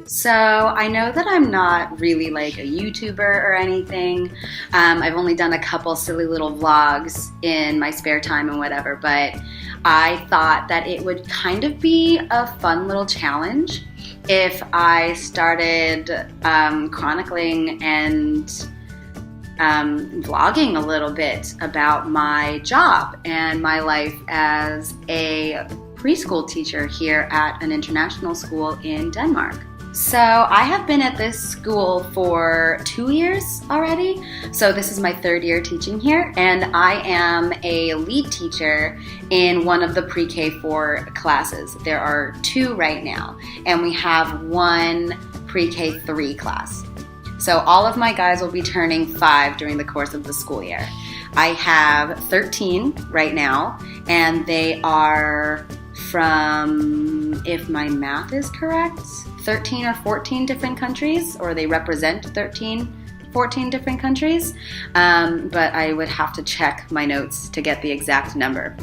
So I know that I'm not really like a YouTuber or anything. I've only done a couple silly little vlogs in my spare time and whatever, but I thought that it would kind of be a fun little challenge if I started chronicling and vlogging a little bit about my job and my life as a preschool teacher here at an international school in Denmark. So I have been at this school for 2 years already. So this is my 3rd year teaching here, and I am a lead teacher in one of the pre-K4 classes. There are 2 right now, and we have 1 pre-K3 class. So all of my guys will be turning 5 during the course of the school year. I have 13 right now, and they are from, if my math is correct, 13 or 14 different countries, or they represent 14 different countries, but I would have to check my notes to get the exact number.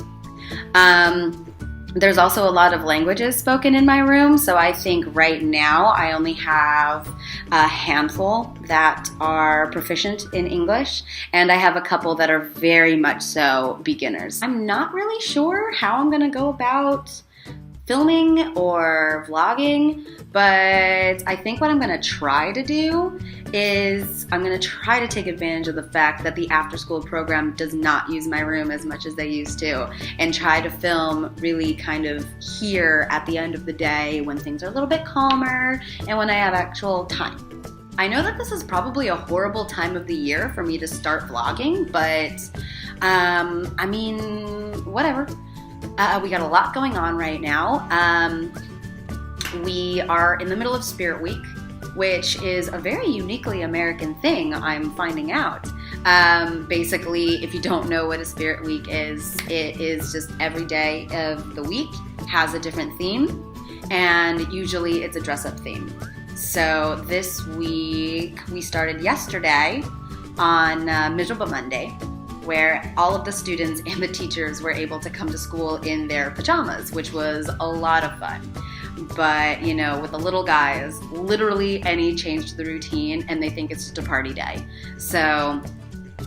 There's also a lot of languages spoken in my room, so I think right now I only have a handful that are proficient in English, and I have a couple that are very much so beginners. I'm not really sure how I'm gonna go about filming or vlogging, but I think what I'm gonna try to do is I'm gonna try to take advantage of the fact that the after school program does not use my room as much as they used to, and try to film really kind of here at the end of the day when things are a little bit calmer and when I have actual time. I know that this is probably a horrible time of the year for me to start vlogging, but I mean, whatever. We got a lot going on right now. We are in the middle of Spirit Week, which is a very uniquely American thing, I'm finding out. Basically, if you don't know what a Spirit Week is, it is just every day of the week has a different theme, and usually it's a dress-up theme. So this week, we started yesterday on Miserable Monday, where all of the students and the teachers were able to come to school in their pajamas, which was a lot of fun. But, you know, with the little guys, literally any change to the routine and they think it's just a party day. So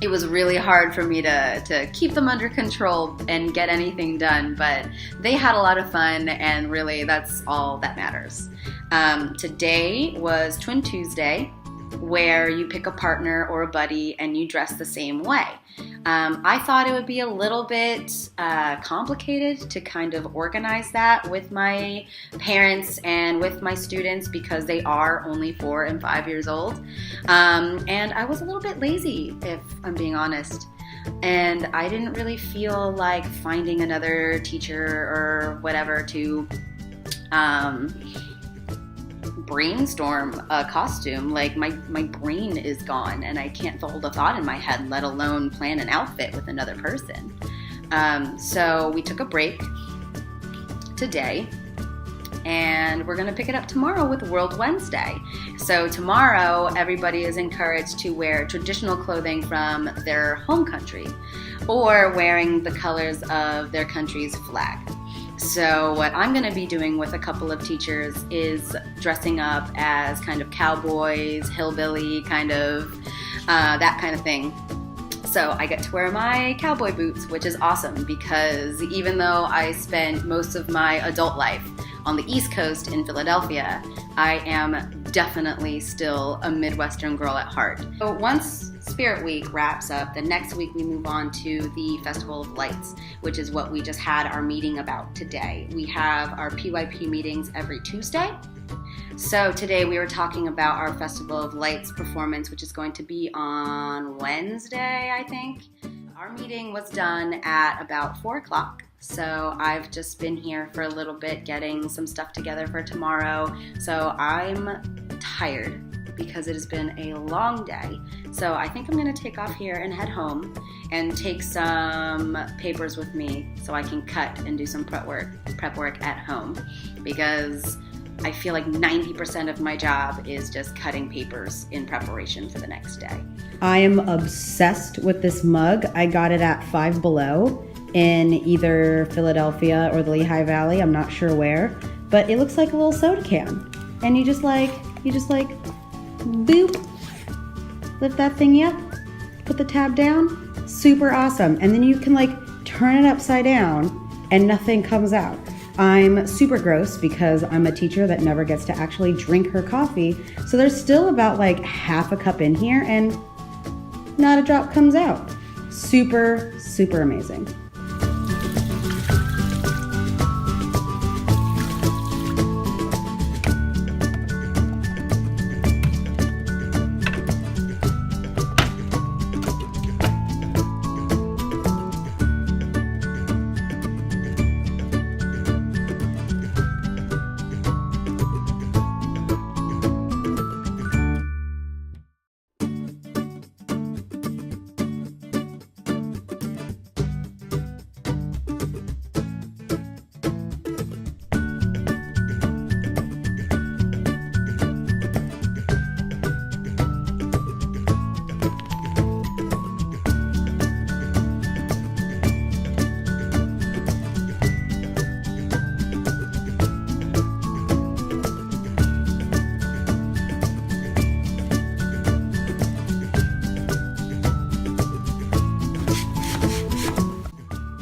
it was really hard for me to keep them under control and get anything done, but they had a lot of fun, and really that's all that matters. Today was Twin Tuesday, where you pick a partner or a buddy and you dress the same way. I thought it would be a little bit complicated to kind of organize that with my parents and with my students because they are only 4 and 5 years old. And I was a little bit lazy, if I'm being honest. And I didn't really feel like finding another teacher or whatever to brainstorm a costume. Like my brain is gone and I can't hold a thought in my head, let alone plan an outfit with another person. So we took a break today, and we're gonna pick it up tomorrow with World Wednesday. So tomorrow everybody is encouraged to wear traditional clothing from their home country or wearing the colors of their country's flag. So what I'm going to be doing with a couple of teachers is dressing up as kind of cowboys, hillbilly, kind of that kind of thing. So I get to wear my cowboy boots, which is awesome because even though I spent most of my adult life on the East Coast in Philadelphia, I am definitely still a Midwestern girl at heart. So once Spirit Week wraps up, the next week we move on to the Festival of Lights, which is what we just had our meeting about today. We have our PYP meetings every Tuesday. So today we were talking about our Festival of Lights performance, which is going to be on Wednesday, I think. Our meeting was done at about 4 o'clock. So I've just been here for a little bit getting some stuff together for tomorrow. So I'm tired because it has been a long day. So I think I'm gonna take off here and head home and take some papers with me so I can cut and do some prep work at home, because I feel like 90% of my job is just cutting papers in preparation for the next day. I am obsessed with this mug. I got it at Five Below in either Philadelphia or the Lehigh Valley. I'm not sure where, but it looks like a little soda can. And you just like You just like, boop, lift that thingy up, put the tab down, super awesome. And then you can like turn it upside down and nothing comes out. I'm super gross because I'm a teacher that never gets to actually drink her coffee. So there's still about like half a cup in here and not a drop comes out. Super, super amazing.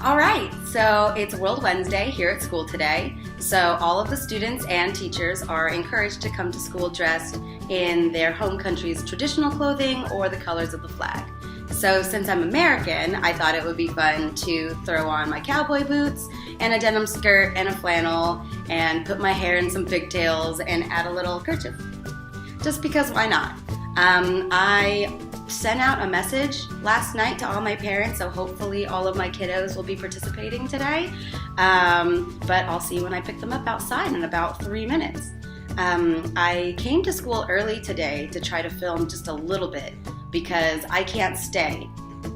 All right, so it's World Wednesday here at school today. So all of the students and teachers are encouraged to come to school dressed in their home country's traditional clothing or the colors of the flag. So since I'm American, I thought it would be fun to throw on my cowboy boots and a denim skirt and a flannel and put my hair in some pigtails and add a little kerchief. Just because why not? I sent out a message last night to all my parents, so hopefully all of my kiddos will be participating today. But I'll see when I pick them up outside in about 3 minutes. I came to school early today to try to film just a little bit because I can't stay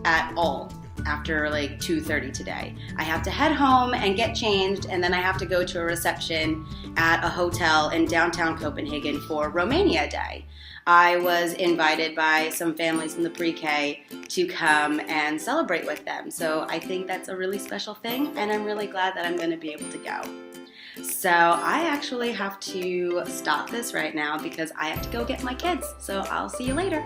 at all after like 2:30 today. I have to head home and get changed, and then I have to go to a reception at a hotel in downtown Copenhagen for Romania Day. I was invited by some families in the pre-K to come and celebrate with them. So I think that's a really special thing, and I'm really glad that I'm going to be able to go. So I actually have to stop this right now because I have to go get my kids. So I'll see you later.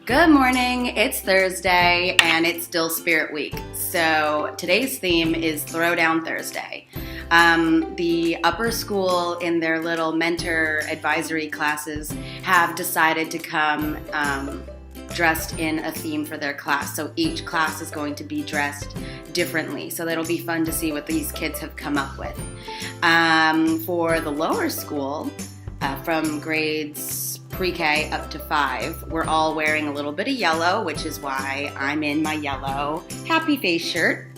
Good morning, it's Thursday and it's still Spirit Week. So today's theme is Throwdown Thursday. The upper school in their little mentor advisory classes have decided to come dressed in a theme for their class. So each class is going to be dressed differently. So that'll be fun to see what these kids have come up with. For the lower school, from grades pre-K up to 5, we're all wearing a little bit of yellow, which is why I'm in my yellow happy face shirt.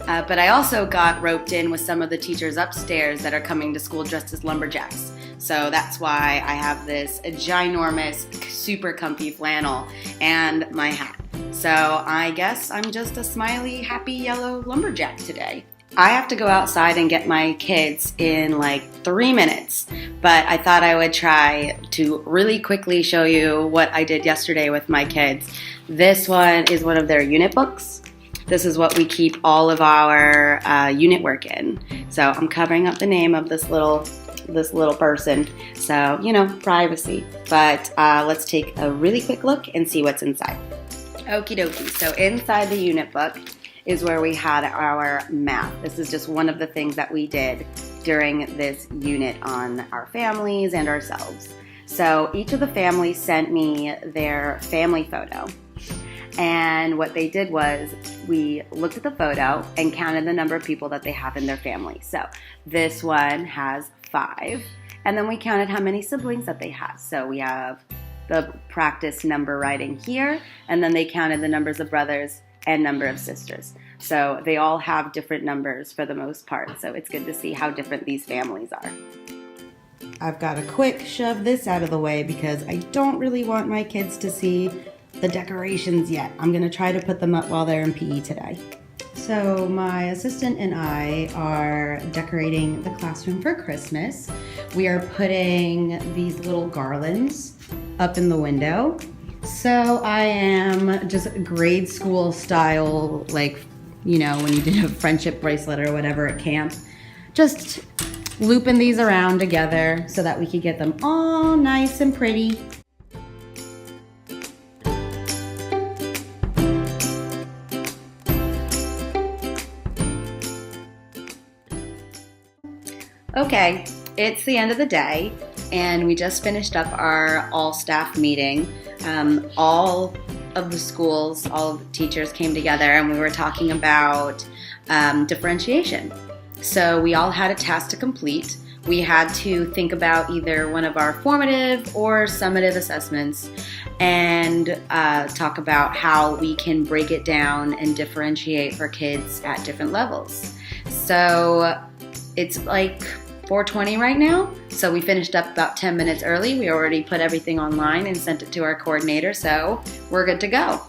But I also got roped in with some of the teachers upstairs that are coming to school dressed as lumberjacks. So that's why I have this ginormous, super comfy flannel and my hat. So I guess I'm just a smiley, happy yellow lumberjack today. I have to go outside and get my kids in like 3 minutes, but I thought I would try to really quickly show you what I did yesterday with my kids. This one is one of their unit books. This is what we keep all of our unit work in. So I'm covering up the name of this little person. So, you know, privacy. But let's take a really quick look and see what's inside. Okie dokie. So inside the unit book is where we had our math. This is just one of the things that we did during this unit on our families and ourselves. So each of the families sent me their family photo. And what they did was we looked at the photo and counted the number of people that they have in their family. So this one has 5. And then we counted how many siblings that they have. So we have the practice number writing here. And then they counted the numbers of brothers and number of sisters. So they all have different numbers for the most part. So it's good to see how different these families are. I've got to quick shove this out of the way because I don't really want my kids to see the decorations yet. I'm going to try to put them up while they're in PE today. So my assistant and I are decorating the classroom for Christmas. We are putting these little garlands up in the window. So I am just grade school style, like, you know, when you did a friendship bracelet or whatever at camp, just looping these around together so that we could get them all nice and pretty. Okay, it's the end of the day, and we just finished up our all-staff meeting. All of the schools, all of the teachers came together, and we were talking about differentiation. So we all had a task to complete. We had to think about either one of our formative or summative assessments and talk about how we can break it down and differentiate for kids at different levels. So it's like 4:20 right now, so we finished up about 10 minutes early. We already put everything online and sent it to our coordinator, so we're good to go.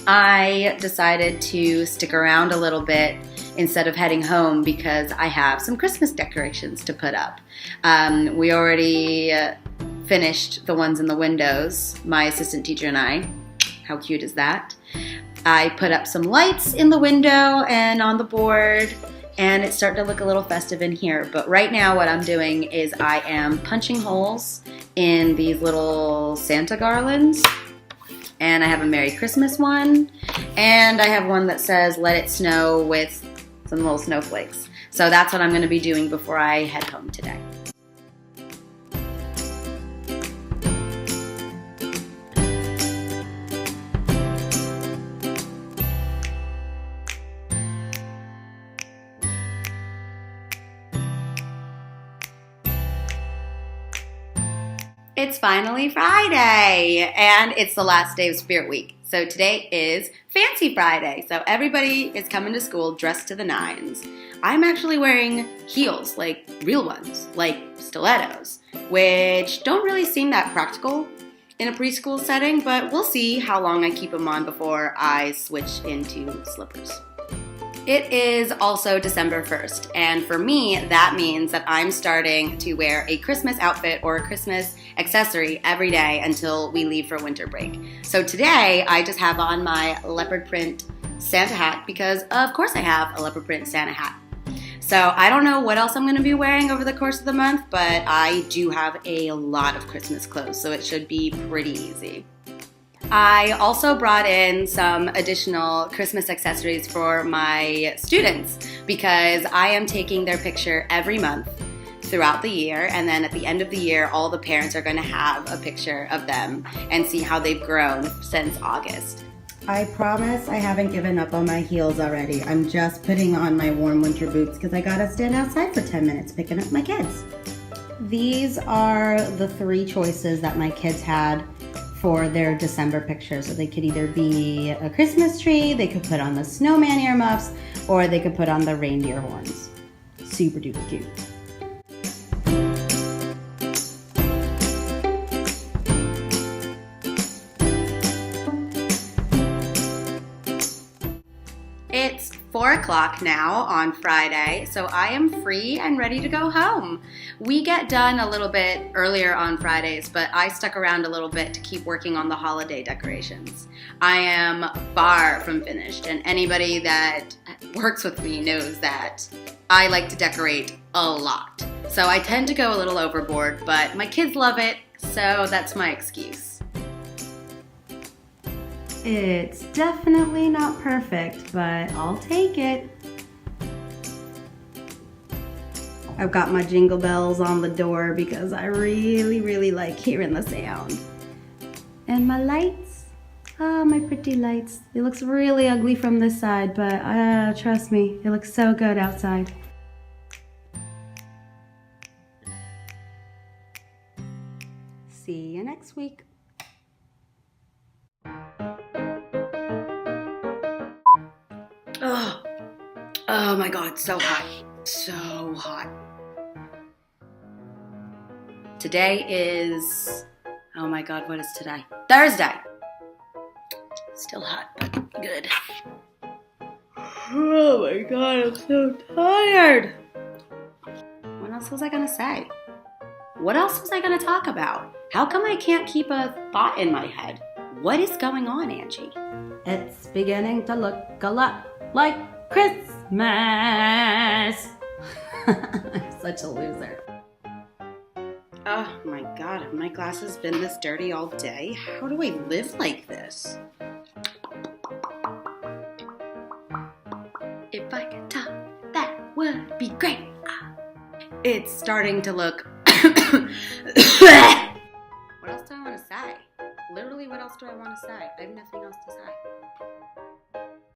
I decided to stick around a little bit instead of heading home because I have some Christmas decorations to put up. We already finished the ones in the windows, my assistant teacher and I. How cute is that? I put up some lights in the window and on the board, and it's starting to look a little festive in here. But right now what I'm doing is I am punching holes in these little Santa garlands. And I have a Merry Christmas one. And I have one that says Let It Snow with some little snowflakes. So that's what I'm going to be doing before I head home today. It's finally Friday, and it's the last day of Spirit Week. So today is Fancy Friday. So everybody is coming to school dressed to the nines. I'm actually wearing heels, like real ones, like stilettos, which don't really seem that practical in a preschool setting, but we'll see how long I keep them on before I switch into slippers. It is also December 1st, and for me, that means that I'm starting to wear a Christmas outfit or a Christmas accessory every day until we leave for winter break. So today, I just have on my leopard print Santa hat because, of course, I have a leopard print Santa hat. So I don't know what else I'm going to be wearing over the course of the month, but I do have a lot of Christmas clothes, so it should be pretty easy. I also brought in some additional Christmas accessories for my students because I am taking their picture every month throughout the year, and then at the end of the year, all the parents are going to have a picture of them and see how they've grown since August. I promise I haven't given up on my heels already. I'm just putting on my warm winter boots because I gotta stand outside for 10 minutes picking up my kids. These are the 3 choices that my kids had for their December picture. So they could either be a Christmas tree, they could put on the snowman earmuffs, or they could put on the reindeer horns. Super duper cute. It's 4 o'clock now on Friday, so I am free and ready to go home. We get done a little bit earlier on Fridays, but I stuck around a little bit to keep working on the holiday decorations. I am far from finished, and anybody that works with me knows that I like to decorate a lot. So I tend to go a little overboard, but my kids love it, so that's my excuse. It's definitely not perfect, but I'll take it. I've got my jingle bells on the door because I really like hearing the sound. And my lights, my pretty lights. It looks really ugly from this side, but trust me, it looks so good outside. See you next week. Oh my God, so hot. So hot. Today is, oh my God, what is today? Thursday. Still hot, but good. Oh my god, I'm so tired. What else was I gonna say? What else was I gonna talk about? How come I can't keep a thought in my head? What is going on, Angie? It's beginning to look a lot like Christmas. I'm such a loser. Oh my god, have my glasses been this dirty all day? How do I live like this? If I could talk, that would be great. It's starting to look... What else do I want to say? Literally, what else do I want to say? I have nothing else to say.